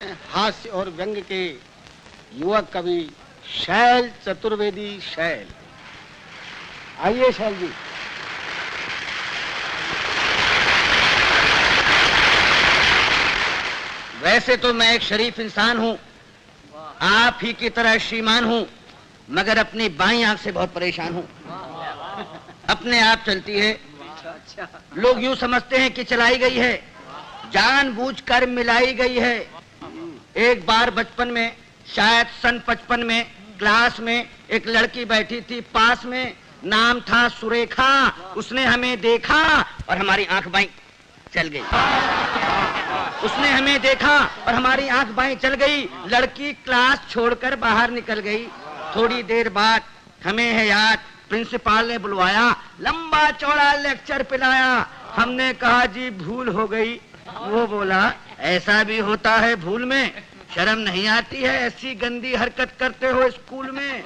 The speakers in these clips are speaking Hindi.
हास्य और व्यंग के युवक कवि शैल चतुर्वेदी शैल। आइए शैल जी। वैसे तो मैं एक शरीफ इंसान हूँ, आप ही की तरह श्रीमान हूँ, मगर अपनी बाईं आंख से बहुत परेशान हूँ। अपने आप चलती है, लोग यूं समझते हैं कि चलाई गई है, जानबूझकर मिलाई गई है। एक बार बचपन में, शायद सन 55 में, क्लास में एक लड़की बैठी थी पास में, नाम था सुरेखा। उसने हमें देखा और हमारी आंख बाईं चल गई। उसने हमें देखा और हमारी आंख बाईं चल गई। लड़की क्लास छोड़कर बाहर निकल गई। थोड़ी देर बाद हमें है याद, प्रिंसिपल ने बुलवाया, लंबा चौड़ा लेक्चर पिलाया। हमने कहा जी भूल हो गई। वो बोला ऐसा भी होता है भूल में, शर्म नहीं आती है, ऐसी गंदी हरकत करते हो स्कूल में।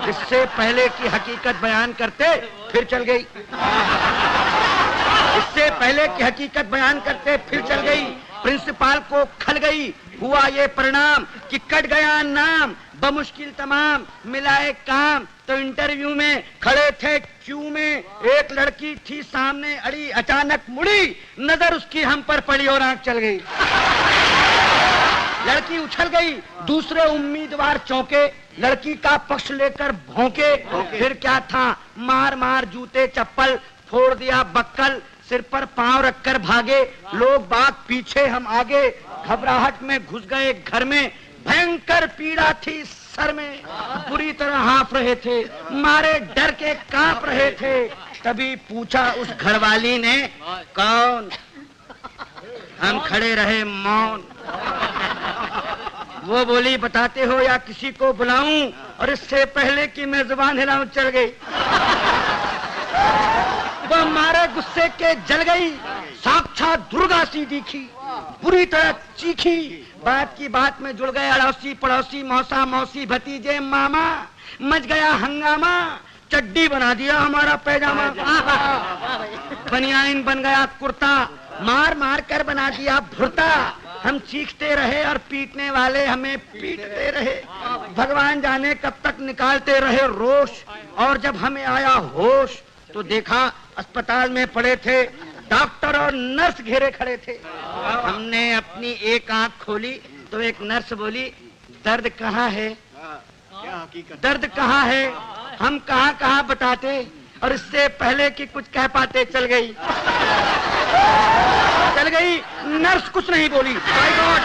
इससे पहले की हकीकत बयान करते फिर चल गई। इससे पहले की हकीकत बयान करते फिर चल गई। प्रिंसिपल को खल गई। हुआ ये परिणाम कि कट गया नाम, बमुश्किल तमाम मिलाए काम। तो इंटरव्यू में खड़े थे क्यू में, एक लड़की थी सामने अड़ी, अचानक मुड़ी, नजर उसकी हम पर पड़ी और आंख चल गई। लड़की उछल गई, दूसरे उम्मीदवार चौंके, लड़की का पक्ष लेकर भौंके। फिर क्या था, मार मार जूते चप्पल, फोड़ दिया बक्कल, सिर पर पांव रखकर भागे। लोग बाग पीछे, हम आगे, घबराहट में घुस गए घर में। भयंकर पीड़ा थी सर में, बुरी तरह हाँफ रहे थे, मारे डर के कांप रहे थे। तभी पूछा उस घरवाली ने, कौन? हम खड़े रहे मौन। वो बोली बताते हो या किसी को बुलाऊं? और इससे पहले कि मैं जुबान हिलाऊं चल गई। वो मारे गुस्से के जल गई, साक्षात दुर्गा सी दिखी, बुरी तरह चीखी। बात की बात में जुड़ गए अड़ोसी पड़ोसी, मौसा मौसी भतीजे मामा। मच गया हंगामा, चड्डी बना दिया हमारा पैजामा, बनियान बन गया कुर्ता, मार मार कर बना दिया भुर्ता। हम चीखते रहे और पीटने वाले हमें पीटते रहे। भगवान जाने कब तक निकालते रहे रोष। और जब हमें आया होश तो देखा अस्पताल में पड़े थे डॉक्टर और नर्स घेरे खड़े थे। हमने अपनी एक आंख खोली तो एक नर्स बोली, दर्द कहाँ है? दर्द कहाँ है? हम कहाँ कहाँ बताते, और इससे पहले कि कुछ कह पाते चल गई। चल गई। नर्स कुछ नहीं बोली, माय गॉड।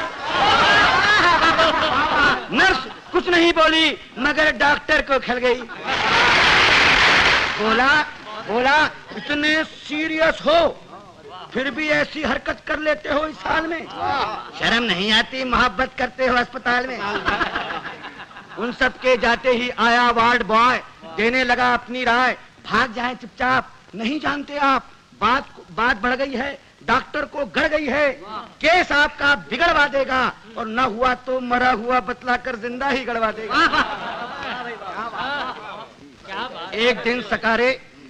नर्स कुछ नहीं बोली, मगर डॉक्टर को खल गई। बोला इतने सीरियस हो फिर भी ऐसी हरकत कर लेते हो इस हाल में, शर्म नहीं आती? मोहब्बत करते हो अस्पताल में। उन सब के जाते ही आया वार्ड बॉय, देने लगा अपनी राय, भाग जाए चुपचाप, नहीं जानते आप बात बढ़ गई है, डॉक्टर को गड़ गई है, केस आपका बिगड़वा देगा, और न हुआ तो मरा हुआ बतलाकर जिंदा ही गड़वा देगा।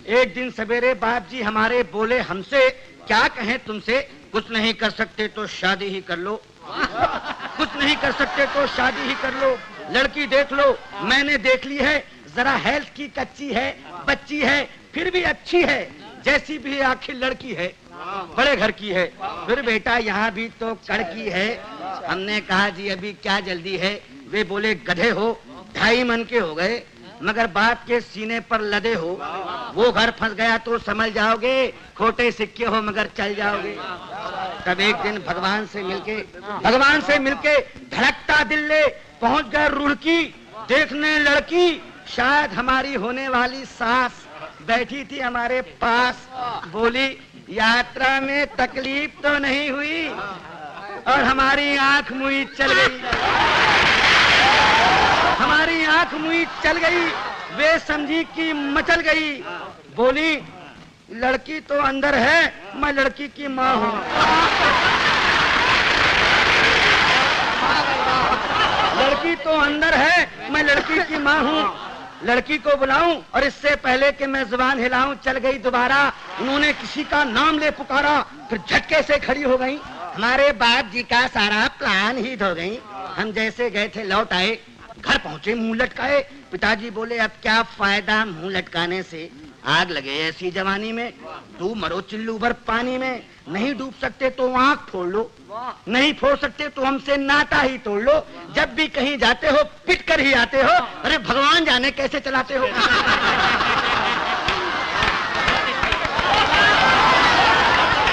एक दिन सवेरे बाप जी हमारे बोले हमसे, क्या कहें तुमसे, कुछ नहीं कर सकते तो शादी ही कर लो। कुछ नहीं कर सकते तो शादी ही कर लो। लड़की देख लो, मैंने देख ली है, जरा हेल्थ की कच्ची है, बच्ची है, फिर भी अच्छी है, जैसी भी आखिर लड़की है, बड़े घर की है। फिर बेटा यहाँ भी तो कड़की है। हमने कहा जी अभी क्या जल्दी है? वे बोले गधे हो, 2.5 मन के हो गए, मगर बाप के सीने पर लदे हो। वो घर फंस गया तो समझ जाओगे, खोटे सिक्के हो मगर चल जाओगे। तब एक दिन भगवान से मिलके धड़कता दिल ले पहुंच गए रुड़की, देखने लड़की, शायद हमारी होने वाली सास बैठी थी हमारे पास। बोली यात्रा में तकलीफ तो नहीं हुई? और हमारी आंख मुई चल गई। हमारी आंख मुई चल गई, वे समझी कि मचल गई। बोली लड़की तो अंदर है, मैं लड़की की माँ हूँ। लड़की तो अंदर है, मैं लड़की की माँ हूँ। लड़की को बुलाऊं? और इससे पहले कि मैं जुबान हिलाऊं चल गई दोबारा। उन्होंने किसी का नाम ले पुकारा, फिर झटके से खड़ी हो गई। हमारे बाप जी का सारा प्लान ही धो गई। हम जैसे गए थे लौट आए, घर पहुंचे मुंह लटकाए। पिताजी बोले अब क्या फायदा मुंह लटकाने से, आग लगे ऐसी जवानी में, तू मरो चिल्लू भर पानी में। नहीं डूब सकते तो आंख फोड़ लो, नहीं फोड़ सकते तो हमसे नाता ही तोड़ लो। जब भी कहीं जाते हो पिट कर ही आते हो, अरे भगवान जाने कैसे चलाते हो।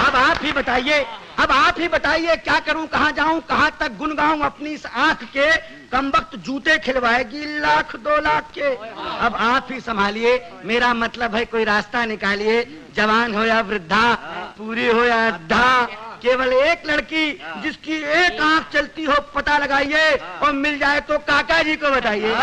अब आप ही बताइए, अब आप ही बताइए क्या करूं, कहां जाऊं, कहां तक गुन गाऊं अपनी इस आंख के। कमबख्त जूते खिलवाएगी लाख 2 लाख के। अब आप ही संभालिए, मेरा मतलब है कोई रास्ता निकालिए। जवान हो या वृद्धा, पूरी हो या अद्धा, केवल एक लड़की जिसकी एक आंख चलती हो पता लगाइए, और मिल जाए तो काका जी को बताइए।